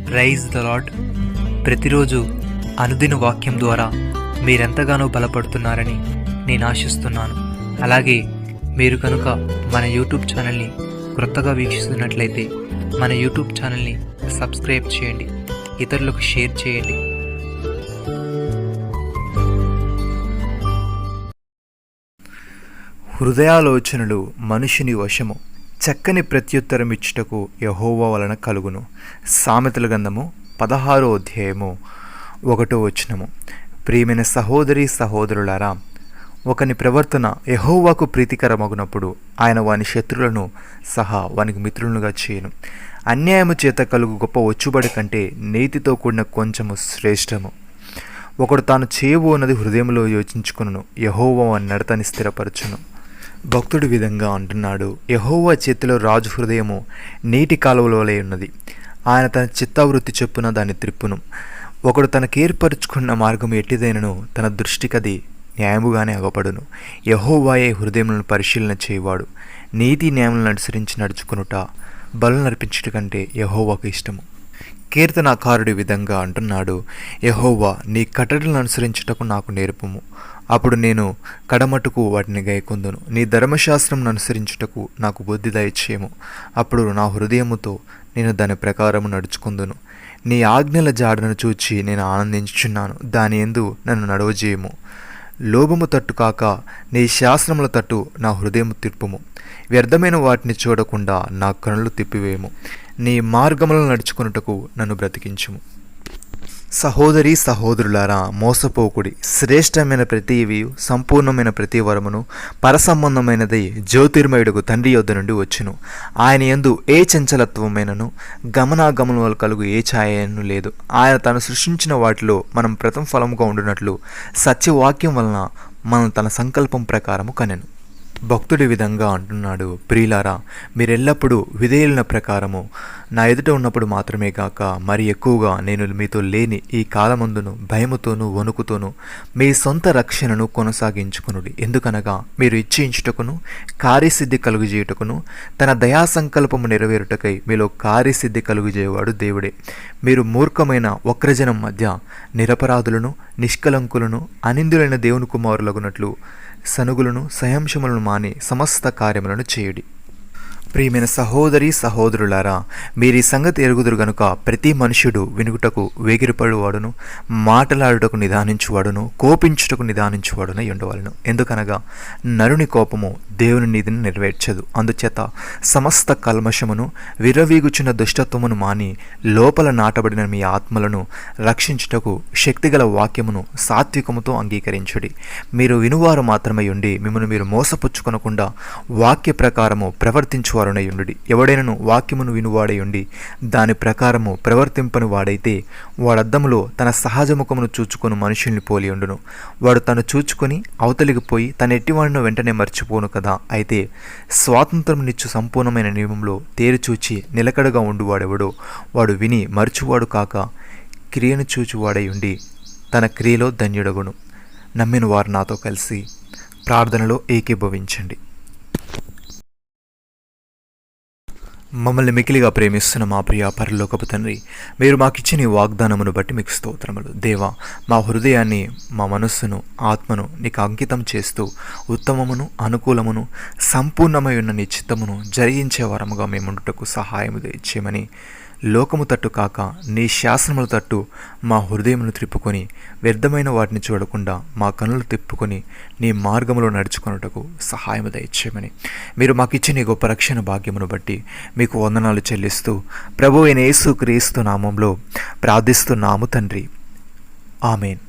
Praise the lord. ప్రతిరోజు అనుదిన వాక్యం ద్వారా మీరెంతగానో బలపడుతున్నారని నేను ఆశిస్తున్నాను. అలాగే మీరు కనుక మన యూట్యూబ్ ఛానల్ని క్రొత్తగా వీక్షిస్తున్నట్లయితే మన యూట్యూబ్ ఛానల్ని సబ్స్క్రైబ్ చేయండి, ఇతరులకు షేర్ చేయండి. హృదయాలోచనలు మనుషుని వశము, చక్కని ప్రత్యుత్తరం ఇచ్చుటకు యెహోవా వలన కలుగును. సామెతల గ్రంథము 16వ అధ్యాయము 1వ వచనము. ప్రియమైన సహోదరి సహోదరులారా, ఒకని ప్రవర్తన యెహోవాకు ప్రీతికరమగునప్పుడు ఆయన వాని శత్రులను సహా వానికి మిత్రులుగా చేయను. అన్యాయము చేత కలుగు గొప్ప వచ్చుబడి కంటే నీతితో కూడిన కొంచెము శ్రేష్టము. ఒకడు తాను చేయబోనది హృదయంలో యోచించుకును, యెహోవా వాని నడతని స్థిరపరచును. భక్తుడి విధంగా అంటున్నాడు, యెహోవా చేతిలో రాజు హృదయము నీటి కాలువలోలే ఉన్నది, ఆయన తన చిత్తవృత్తి చొప్పున దాన్ని త్రిప్పును. ఒకడు తనకేర్పరుచుకున్న మార్గం ఎట్టిదైనను తన దృష్టికది న్యాయముగానే అగపడును. యెహోవాయే హృదయములను పరిశీలన చేయవాడు. నీతి న్యాయములను అనుసరించి నడుచుకునుట బలు నర్పించుట కంటే యెహోవాకు ఇష్టము. కీర్తనాకారుడి విధంగా అంటున్నాడు, యెహోవా నీ కట్టడలను అనుసరించుటకు నాకు నేర్పుము, అప్పుడు నేను కడమటుకు వాటిని గైకొందును. నీ ధర్మశాస్త్రం అనుసరించుటకు నాకు బుద్ధి దయచేయము, అప్పుడు నా హృదయముతో నేను దాని ప్రకారము నడుచుకుందును. నీ ఆజ్ఞల జాడను చూచి నేను ఆనందించుచున్నాను, దాని యందు నన్ను నడవజేయము. లోభము తట్టు కాక నీ శాస్త్రముల తట్టు నా హృదయము తిప్పుము. వ్యర్థమైన వాటిని చూడకుండా నా కనులు తిప్పివేయము. నీ మార్గములను నడుచుకున్నటకు నన్ను బ్రతికించుము. సహోదరి సహోదరులారా, మోసపోకుడి. శ్రేష్టమైన ప్రతి ఇవియు సంపూర్ణమైన ప్రతి వరమును పరసంబంధమైనదై జ్యోతిర్మయుడుకు తండ్రి యొద్ద నుండి వచ్చును. ఆయన యందు ఏ చంచలత్వమైనను గమనాగమనములు కలుగు ఏ ఛాయను లేదు. ఆయన తాను సృష్టించిన వాటిలో మనం ప్రథమ ఫలముగా ఉండునట్లు సత్యవాక్యం వలన మనం తన సంకల్పం ప్రకారము కనెను. భక్తుడి విధంగా అంటున్నాడు, ప్రియులారా, మీరెల్లప్పుడూ విధేయుల ప్రకారము నా ఎదుట ఉన్నప్పుడు మాత్రమే కాక మరి ఎక్కువగా నేను మీతో లేని ఈ కాలమందును భయముతోనూ వణుకుతోనూ మీ సొంత రక్షణను కొనసాగించుకునుడి. ఎందుకనగా మీరు ఇచ్ఛించుటకును కార్యసిద్ధి కలుగుజేయుటకును తన దయా సంకల్పము నెరవేరుటకై మీలో కార్యసిద్ధి కలుగుజేయవాడు దేవుడే. మీరు మూర్ఖమైన వక్రజనం మధ్య నిరపరాధులను నిష్కలంకులను అనిందులైన దేవుని కుమారులగునట్లు సనుగులను సహంశములను మాని సమస్త కార్యములను చేయుడి. ప్రియమైన సహోదరి సహోదరులారా, మీరీ సంగతి ఎరుగుదురు గనుక ప్రతి మనుష్యుడు వినుటకు వేగిరపడువాడును, మాటలాడుటకు నిదానించువాడును, కోపించుటకు నిదానించువాడునై ఉండవలను. ఎందుకనగా నరుని కోపము దేవుని నీతిని నెరవేర్చదు. అందుచేత సమస్త కల్మషమును విర్రవీగుచున్న దుష్టత్వమును మాని లోపల నాటబడిన మీ ఆత్మలను రక్షించుటకు శక్తిగల వాక్యమును సాత్వికముతో అంగీకరించుడి. మీరు వినువారు మాత్రమై ఉండి మిమ్మల్ని మీరు మోసపుచ్చుకొనకుండా వాక్య ప్రకారము ప్రవర్తించు వారునయుండుడి. ఎవడైనను వాక్యమును వినువాడై ఉండి దాని ప్రకారము ప్రవర్తింపని వాడైతే వాడద్దములో తన సహజ ముఖమును చూచుకొని మనుషుల్ని పోలి ఉండును. వాడు తను చూచుకొని అవతలికి పోయి తన ఎట్టివాడిని వెంటనే మర్చిపోను కదా. అయితే స్వాతంత్రం నిచ్చు సంపూర్ణమైన నియమంలో తేరిచూచి నిలకడగా ఉండువాడెవడో వాడు విని మర్చువాడు కాక క్రియను చూచువాడై ఉండి తన క్రియలో ధన్యుడగును. నమ్మిన వారు నాతో కలిసి ప్రార్థనలో ఏకీభవించండి. మమ్మల్ని మికిలిగా ప్రేమిస్తున్న మా ప్రియ పరలోకపు తండ్రి, మీరు మాకిచ్చిన ఈ వాగ్దానమును బట్టి మీకు స్తోత్రములు. దేవా, మా హృదయాన్ని మా మనస్సును ఆత్మను నీకు అంకితం చేస్తూ ఉత్తమమును అనుకూలమును సంపూర్ణమై ఉన్న నీ చిత్తమును జరిగించే వరముగా మేముండుటకు సహాయము దయచేయమని, లోకము తట్టు కాక నీ శాసనముల తట్టు మా హృదయమును త్రిప్పుకొని వ్యర్థమైన వాటిని చూడకుండా మా కనులు తిప్పుకొని నీ మార్గములో నడుచుకొనుటకు సహాయము దయచేయమని, మీరు మాకిచ్చిన గొప్ప రక్షణ భాగ్యమును బట్టి మీకు వందనాలు చెల్లిస్తూ ప్రభువైన యేసు క్రీస్తు నామంలో ప్రార్థిస్తున్నాము తండ్రి. ఆమేన్.